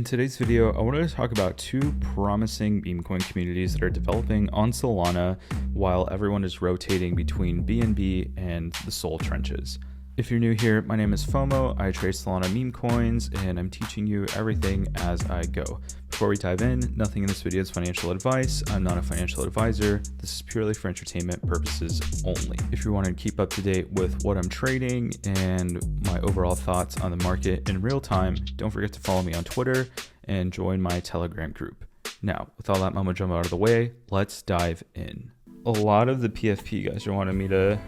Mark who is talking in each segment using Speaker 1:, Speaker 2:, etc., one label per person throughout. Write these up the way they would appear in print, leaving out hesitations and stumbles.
Speaker 1: In today's video, I wanted to talk about two promising Memecoin communities that are developing on Solana while everyone is rotating between BNB and the Sol trenches. If you're new here, my name is FOMO, I trade Solana Memecoins, and I'm teaching you everything as I go. Before we dive in, nothing in this video is financial advice. I'm not a financial advisor. This is purely for entertainment purposes only. If you want to keep up to date with what I'm trading and my overall thoughts on the market in real time, don't forget to follow me on Twitter and join my Telegram group. Now, with all that mumbo jumbo out of the way, let's dive in. A lot of the PFP guys are wanting me to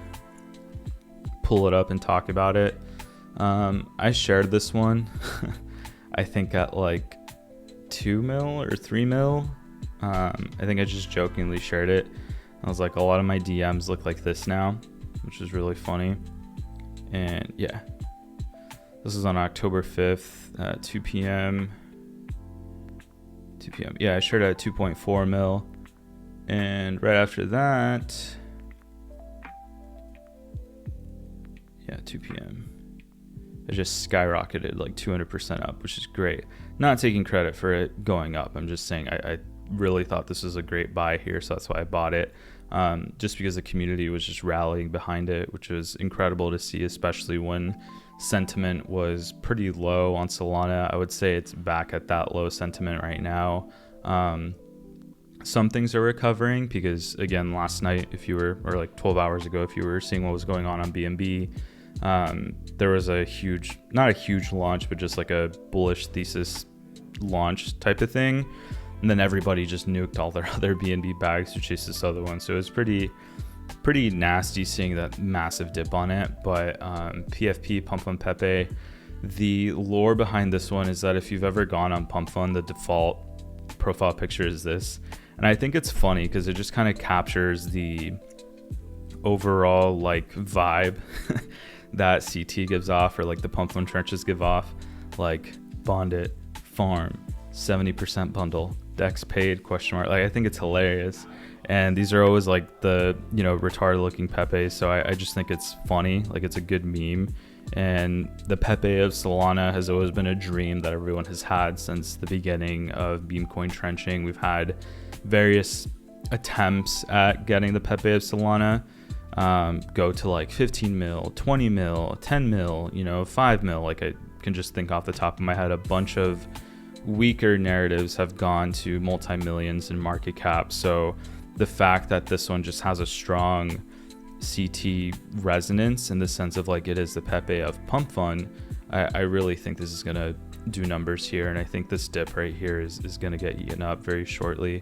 Speaker 1: pull it up and talk about it. I shared this one, I think at like 2 mil or 3 mil. I think I just jokingly shared it. I was like, a lot of my DMs look like this now, which is really funny. And yeah, this is on October 5th at 2 p.m. Yeah, I shared it at 2.4 mil. And right after that, yeah, 2 p.m. it just skyrocketed like 200% up, which is great. Not taking credit for it going up. I'm just saying I really thought this was a great buy here, so that's why I bought it. Just because the community was just rallying behind it, which was incredible to see, especially when sentiment was pretty low on Solana. I would say it's back at that low sentiment right now. Some things are recovering because, again, last night, if you were, or like 12 hours ago, if you were seeing what was going on BNB, there was a huge, not a huge launch, but just like a bullish thesis launch type of thing. And then everybody just nuked all their other BNB bags to chase this other one. So it was pretty nasty seeing that massive dip on it. But PFP, PFP, Pibble, the lore behind this one is that if you've ever gone on PFP, the default profile picture is this. And I think it's funny because it just kind of captures the overall like vibe that CT gives off, or like the PFP trenches give off, like bond it, farm, 70% bundle, dex paid, question mark. Like, I think it's hilarious. And these are always like the, you know, retarded looking Pepe. So I just think it's funny. Like, it's a good meme. And the Pepe of Solana has always been a dream that everyone has had since the beginning of Memecoin trenching. We've had various attempts at getting the Pepe of Solana go to like 15 mil, 20 mil, 10 mil, you know, 5 mil. Like, I can just think off the top of my head, a bunch of weaker narratives have gone to multi-millions in market cap. So the fact that this one just has a strong CT resonance in the sense of like it is the Pepe of PFP, I really think this is going to do numbers here. And I think this dip right here is going to get eaten up very shortly,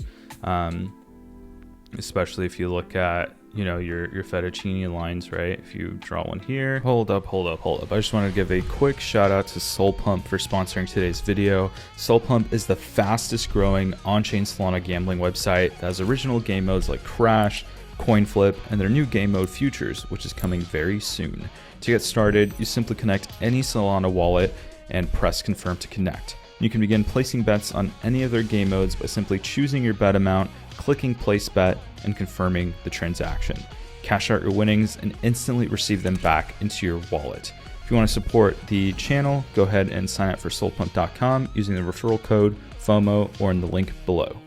Speaker 1: especially if you look at, you know, your fettuccine lines, right? If you draw one here, hold up. I just want to give a quick shout out to SolPump for sponsoring today's video. SolPump is the fastest growing on-chain Solana gambling website that has original game modes like Crash, Coin Flip, and their new game mode Futures, which is coming very soon. To get started, you simply connect any Solana wallet and press confirm to connect. You can begin placing bets on any of their game modes by simply choosing your bet amount, clicking place bet, and confirming the transaction. Cash out your winnings and instantly receive them back into your wallet. If you want to support the channel, go ahead and sign up for solpump.com using the referral code FOMO or in the link below.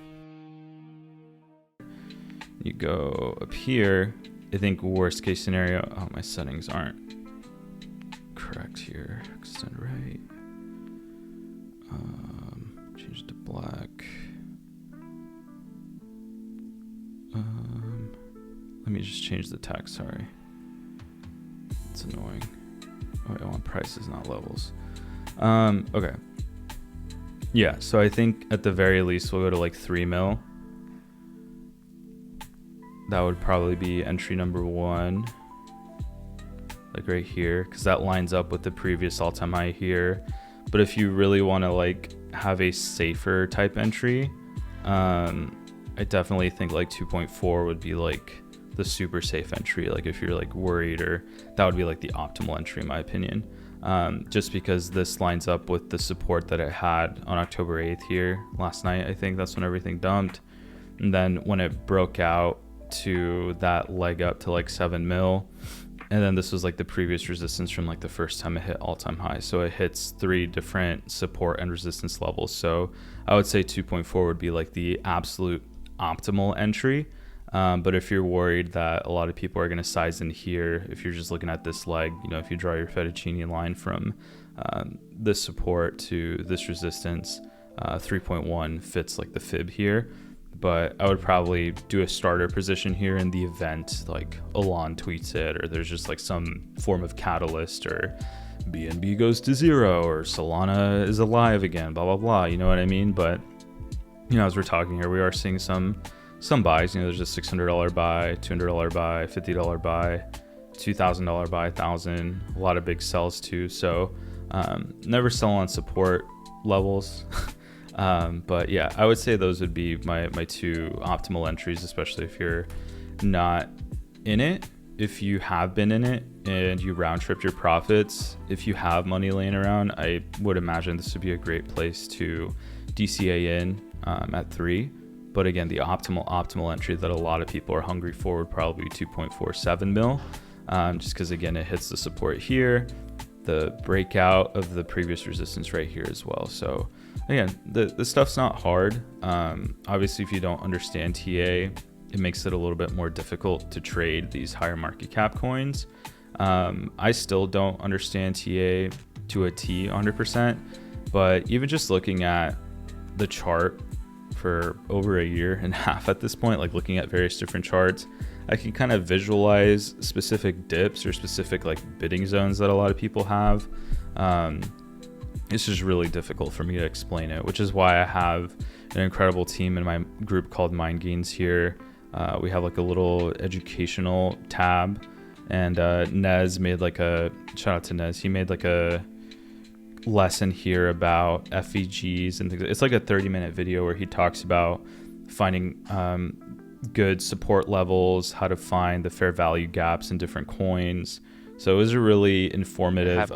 Speaker 1: You go up here. I think worst case scenario, oh, my settings aren't correct here. Extend right. Change to black. Let me just change the text, sorry. It's annoying. Oh, I want prices, not levels. Okay. Yeah, so I think at the very least we'll go to like 3 mil. That would probably be entry number 1. Like right here, because that lines up with the previous all-time high here. But if you really want to like have a safer type entry, I definitely think like 2.4 would be like the super safe entry. Like if you're like worried, or that would be like the optimal entry in my opinion. Just because this lines up with the support that it had on October 8th here last night. I think that's when everything dumped. And then when it broke out to that leg up to like 7 mil, And then this was like the previous resistance from like the first time it hit all-time high. So it hits 3 different support and resistance levels. So I would say 2.4 would be like the absolute optimal entry. But if you're worried that a lot of people are going to size in here, if you're just looking at this leg, you know, if you draw your fettuccine line from this support to this resistance, 3.1 fits like the fib here. But I would probably do a starter position here in the event like Elon tweets it, or there's just like some form of catalyst, or BNB goes to 0, or Solana is alive again, blah, blah, blah. You know what I mean? But, you know, as we're talking here, we are seeing some buys. You know, there's a $600 buy, $200 buy, $50 buy, $2,000 buy, $1,000, a lot of big sells too. So never sell on support levels. But yeah, I would say those would be my 2 optimal entries, especially if you're not in it. If you have been in it and you round trip your profits, if you have money laying around, I would imagine this would be a great place to DCA in at 3. But again, the optimal entry that a lot of people are hungry for would probably be 2.47 mil, just because again, it hits the support here, the breakout of the previous resistance right here as well. So again, the stuff's not hard. Obviously, if you don't understand TA, it makes it a little bit more difficult to trade these higher market cap coins. I still don't understand TA to a T 100%, but even just looking at the chart for over a year and a half at this point, like looking at various different charts, I can kind of visualize specific dips or specific like bidding zones that a lot of people have. It's just really difficult for me to explain it, which is why I have an incredible team in my group called Mind Gains here. We have like a little educational tab, and Nez made like a, shout out to Nez, he made like a lesson here about FVGs and things. It's like a 30-minute video where he talks about finding good support levels, how to find the fair value gaps in different coins. So it was a really informative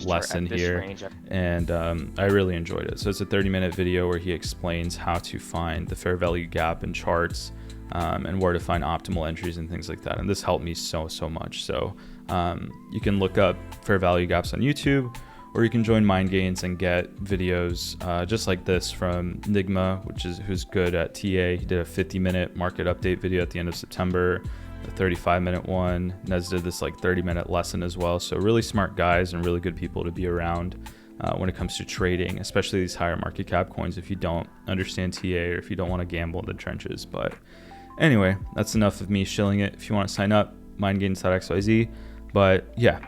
Speaker 1: lesson here, and I really enjoyed it. So it's a 30-minute video where he explains how to find the fair value gap in charts, and where to find optimal entries and things like that. And this helped me so much. So you can look up fair value gaps on YouTube, or you can join Mind Gains and get videos just like this from Nigma, who's good at TA. He did a 50-minute market update video at the end of September, a 35-minute one. Nez did this like 30-minute lesson as well. So really smart guys and really good people to be around when it comes to trading, especially these higher market cap coins if you don't understand TA or if you don't want to gamble in the trenches. But anyway, that's enough of me shilling it. If you want to sign up, mindgains.xyz. But yeah,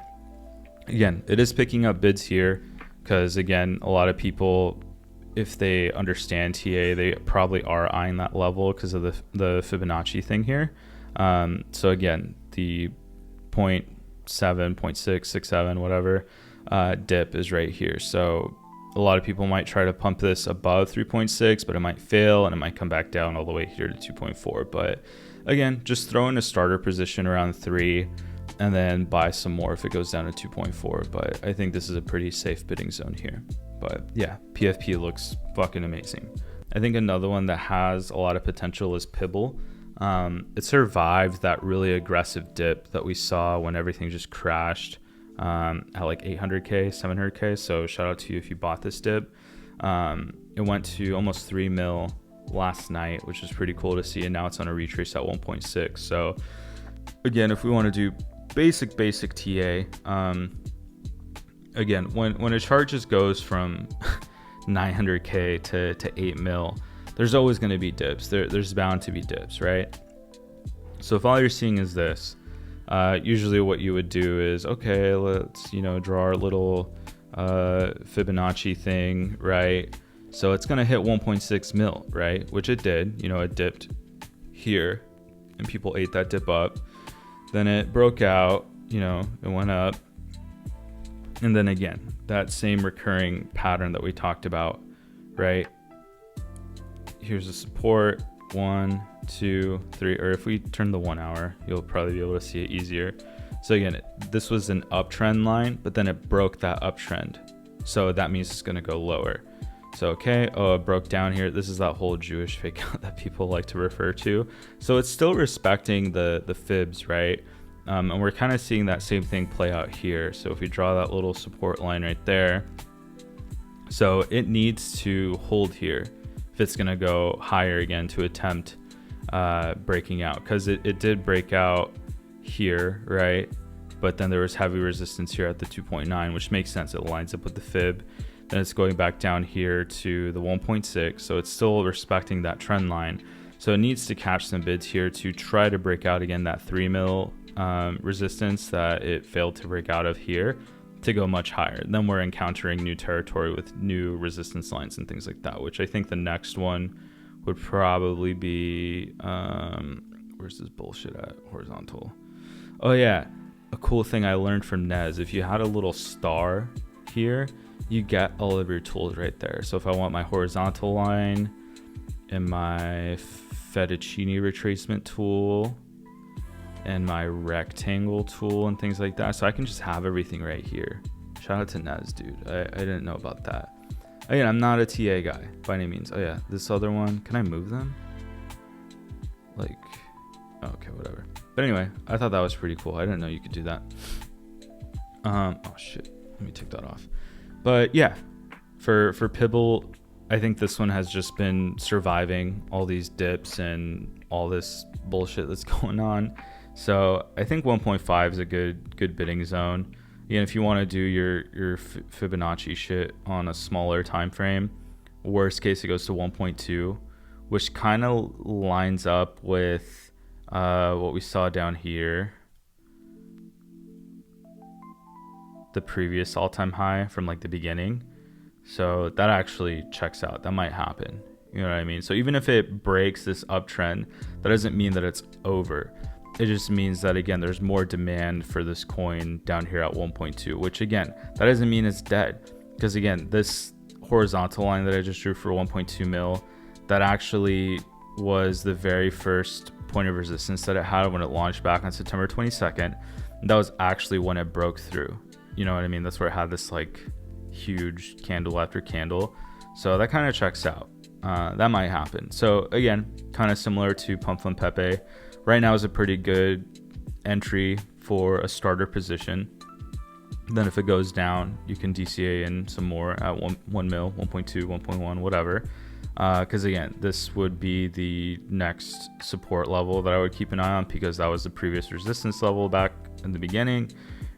Speaker 1: again, it is picking up bids here because, again, a lot of people, if they understand TA, they probably are eyeing that level because of the Fibonacci thing here. So again, the 0.7, 0.6, 67, whatever dip is right here. So a lot of people might try to pump this above 3.6, but it might fail and it might come back down all the way here to 2.4. But again, just throw in a starter position around 3 and then buy some more if it goes down to 2.4. But I think this is a pretty safe bidding zone here. But yeah, PFP looks fucking amazing. I think another one that has a lot of potential is Pibble. It survived that really aggressive dip that we saw when everything just crashed at like 800K, 700K. So shout out to you if you bought this dip. It went to almost 3 mil last night, which is pretty cool to see. And now it's on a retrace at 1.6. So again, if we want to do basic TA, again, when a chart just goes from 900K to 8 mil, there's always going to be dips. There's bound to be dips, right? So if all you're seeing is this, usually what you would do is, okay, let's, draw our little Fibonacci thing, right? So it's going to hit 1.6 mil, right? Which it did. It dipped here and people ate that dip up. Then it broke out, it went up. And then again, that same recurring pattern that we talked about, right? Here's the support, 1, 2, 3, or if we turn the 1 hour, you'll probably be able to see it easier. So again, this was an uptrend line, but then it broke that uptrend. So that means it's going to go lower. So, okay, it broke down here. This is that whole Jewish fake out that people like to refer to. So it's still respecting the fibs, right? And we're kind of seeing that same thing play out here. So if we draw that little support line right there, so it needs to hold here if it's going to go higher again to attempt breaking out, because it did break out here, right? But then there was heavy resistance here at the 2.9, which makes sense. It lines up with the fib. Then it's going back down here to the 1.6, so it's still respecting that trend line. So it needs to catch some bids here to try to break out again that 3 mil resistance that it failed to break out of here, to go much higher. Then we're encountering new territory with new resistance lines and things like that, which I think the next one would probably be, where's this bullshit at? Horizontal. Oh yeah, a cool thing I learned from Nez, if you had a little star here, you get all of your tools right there. So if I want my horizontal line and my fettuccine retracement tool and my rectangle tool and things like that, so I can just have everything right here. Shout out to Nez, dude. I didn't know about that. Again, I'm not a TA guy by any means. Oh yeah, this other one, can I move them? Like, okay, whatever. But anyway, I thought that was pretty cool. I didn't know you could do that. Oh shit, let me take that off. But yeah, for Pibble, I think this one has just been surviving all these dips and all this bullshit that's going on. So I think 1.5 is a good bidding zone. Again, if you want to do your Fibonacci shit on a smaller time frame, worst case it goes to 1.2, which kind of lines up with what we saw down here, the previous all-time high from like the beginning. So that actually checks out. That might happen. You know what I mean? So even if it breaks this uptrend, that doesn't mean that it's over. It just means that, again, there's more demand for this coin down here at 1.2, which again, that doesn't mean it's dead. Because again, this horizontal line that I just drew for 1.2 mil, that actually was the very first point of resistance that it had when it launched back on September 22nd. And that was actually when it broke through. You know what I mean? That's where it had this like huge candle after candle. So that kind of checks out. That might happen. So again, kind of similar to PFP Pibble. Right now is a pretty good entry for a starter position. Then if it goes down, you can DCA in some more at 1 mil, 1.2, 1.1, whatever. Because again, this would be the next support level that I would keep an eye on, because that was the previous resistance level back in the beginning.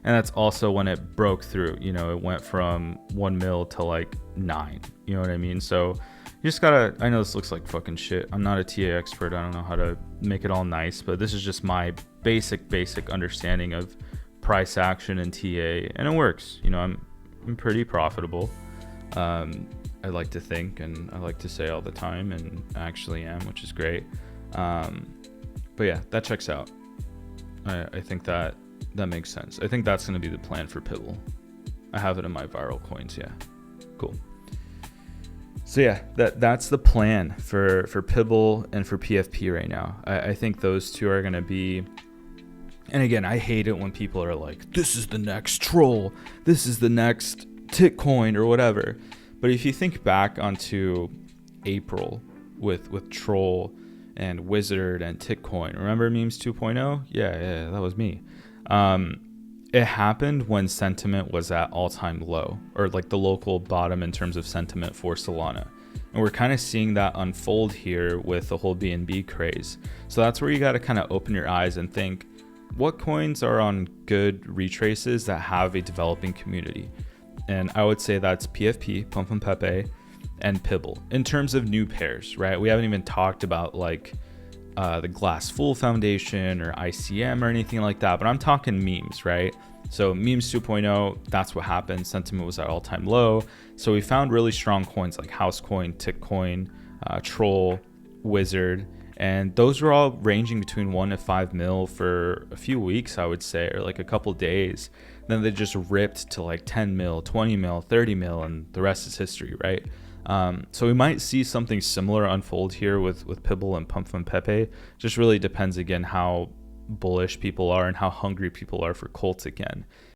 Speaker 1: And that's also when it broke through. You know, it went from 1 mil to like 9. You know what I mean? So you just gotta, I know this looks like fucking shit. I'm not a TA expert. I don't know how to make it all nice, but this is just my basic understanding of price action and TA, and it works. You know, I'm pretty profitable. I like to think, and I like to say all the time, and I actually am, which is great. But yeah, that checks out. I think that makes sense. I think that's going to be the plan for Pibble. I have it in my viral coins. Yeah, cool. So yeah, that's the plan for Pibble and for PFP right now. I think those two are going to be. And again, I hate it when people are like, this is the next troll, this is the next Titcoin or whatever. But if you think back onto April with Troll and Wizard and Titcoin, remember Memes 2.0? Yeah, that was me. It happened when sentiment was at all-time low, or like the local bottom in terms of sentiment for Solana. And we're kind of seeing that unfold here with the whole BNB craze. So that's where you got to kind of open your eyes and think, what coins are on good retraces that have a developing community? And I would say that's PFP, PFP Pibble, and Pibble. In terms of new pairs, right? We haven't even talked about like the Glass Full Foundation or ICM or anything like that, but I'm talking memes, right? So Memes 2.0, that's what happened. Sentiment was at all-time low. So we found really strong coins like Housecoin, Titcoin, Troll, Wizard, and those were all ranging between 1 to 5 mil for a few weeks, I would say, or like a couple days. Then they just ripped to like 10 mil, 20 mil, 30 mil, and the rest is history, right? So we might see something similar unfold here with Pibble and PFP Pibble. Just really depends, again, how bullish people are and how hungry people are for cults again.